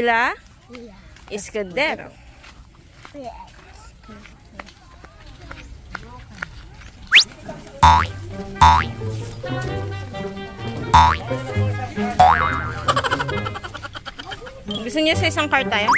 Villa ESCUDERO. Gusto niyo sa isang car tayo?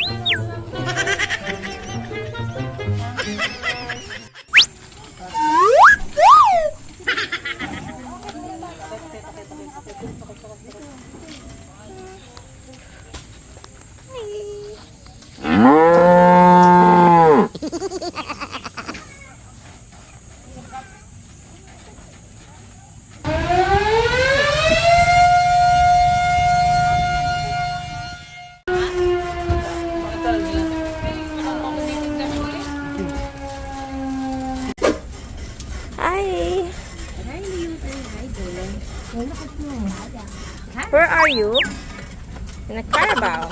Where are you? In a Carabao.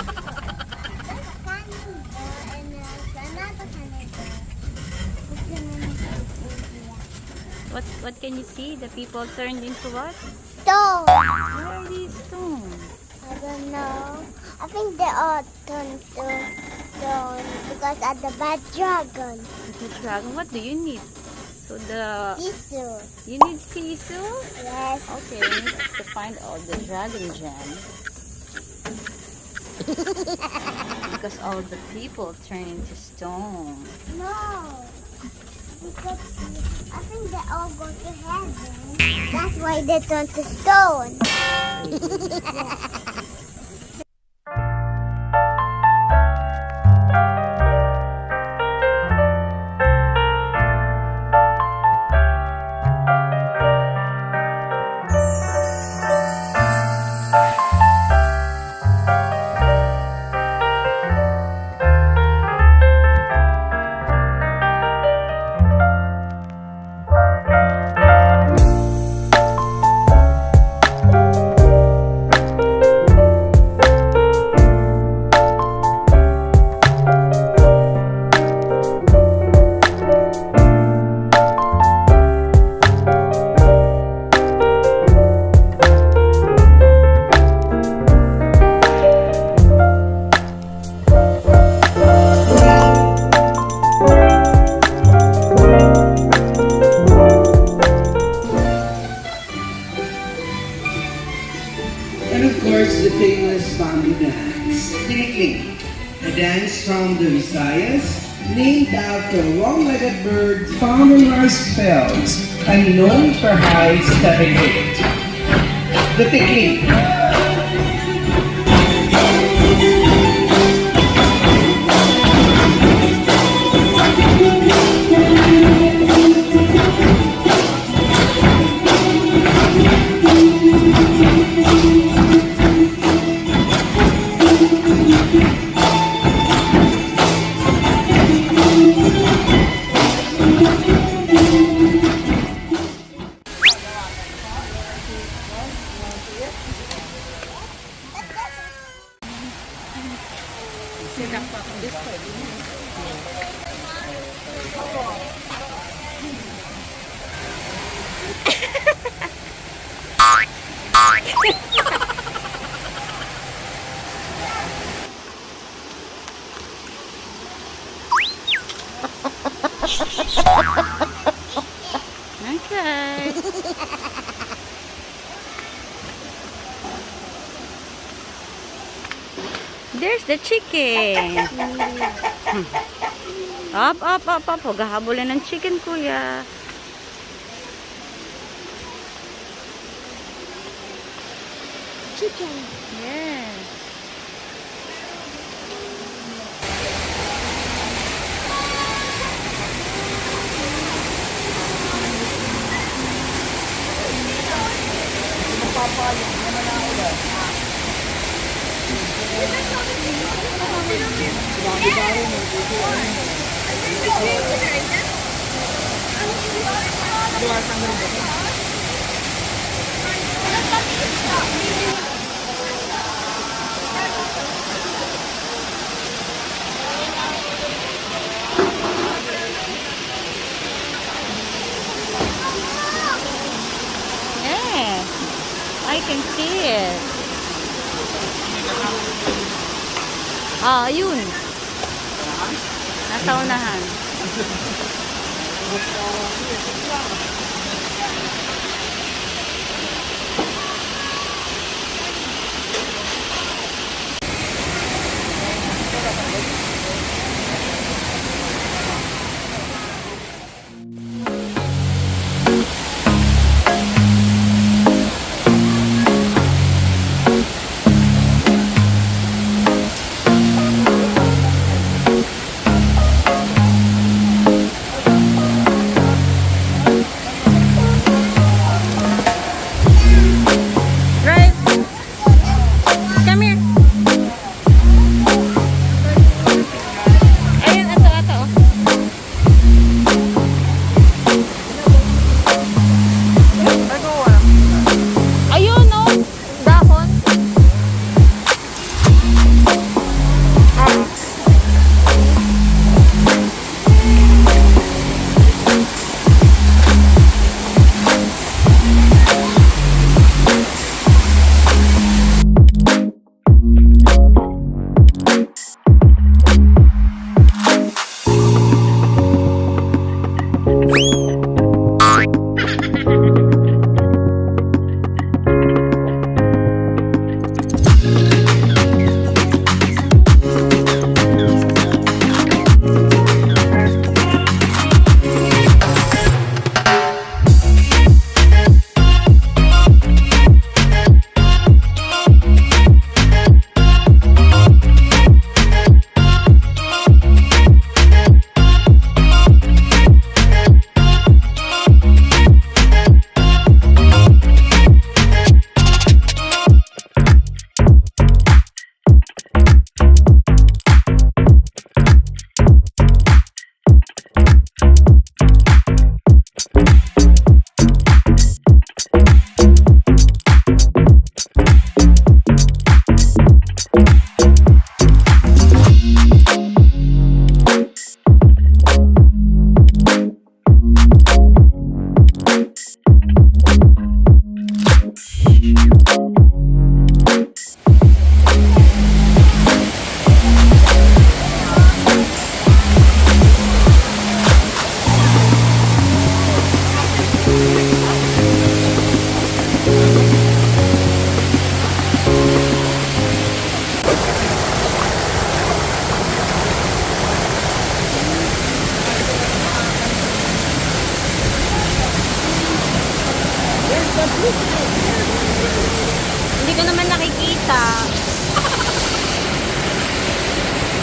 What can you see? The people turned into what? Stone. Where are these stones? I don't know. I think they all turned to stone because of the bad dragon. The dragon. What do you need? So the Sisu. you need sisu? Yes. Okay, we need to find all the dragon gems. Because all the people turn into stone. No. Because I think they all go to heaven. That's why they turn to stone. And of course, the famous family dance, Tinikling, a dance from the Visayas, named after a long-legged bird found on rice fields and known for high stepping gait. The Tikling. Okay. There's the chicken. Up, up, up, up. Huwag hahabulin ng chicken, kuya. Chicken. Yes. Yeah, I can see it. Ah, yun. Nasa unahan. Right. Come here. Ayun, ato. Ayun, oh. Dahon. Hindi ko naman nakikita.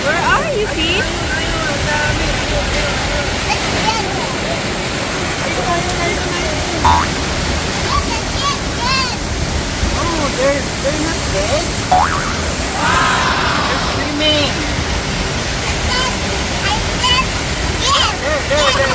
Where are you, Pete? Oh, they're not dead. They're swimming. There.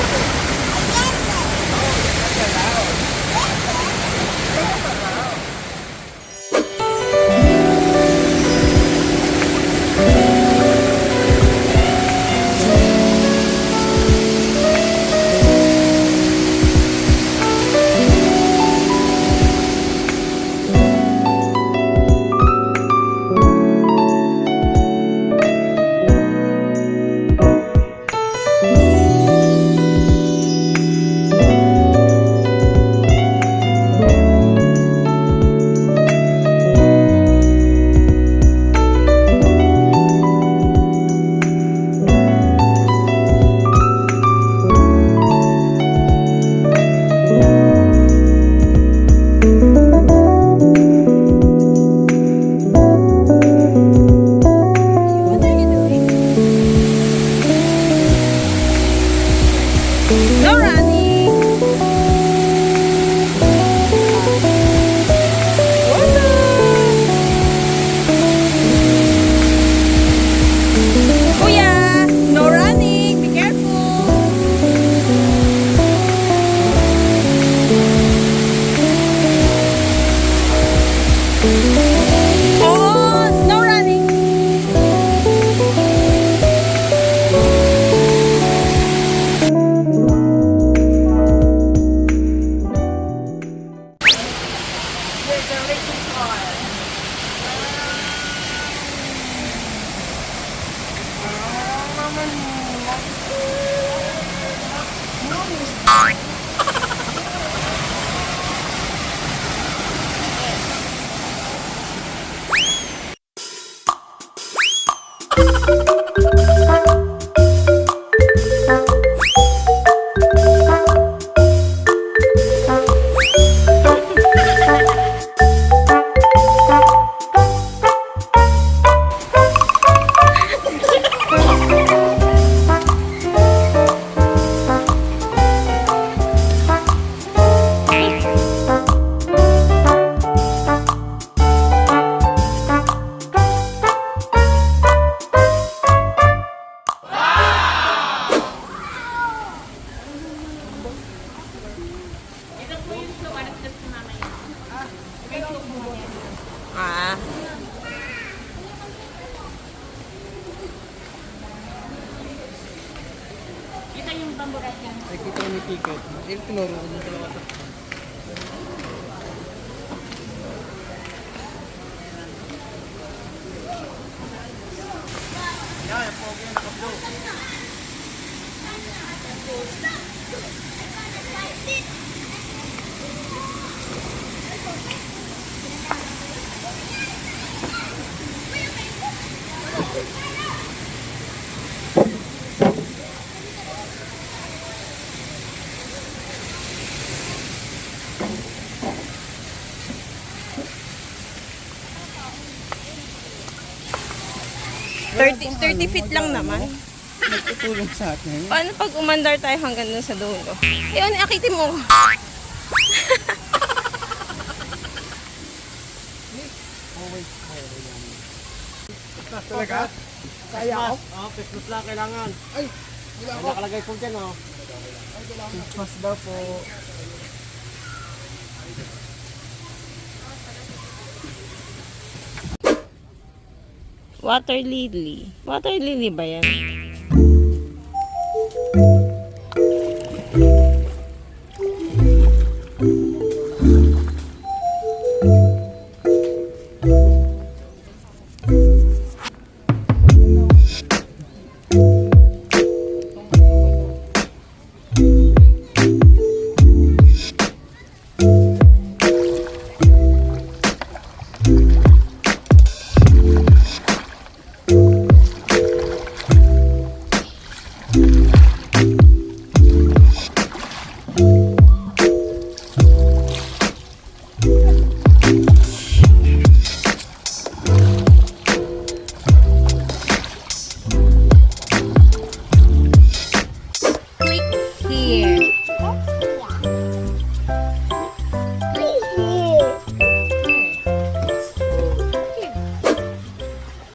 Ah. Kita yung bamburat niya. Nakikita ko yung ticket. Yung tinuro ko yung dalawa. $30 feet lang naman. Nagtutulong sa atin. Paano pag umandar tayo hanggang dun sa dulo? Ayun, akitin mo. Talaga? Kaya ako? Oo, Christmas lang kailangan. Ay, wala May ako. nakalagay po dyan, oh. Christmas daw po. Water lily. Water lily ba yan?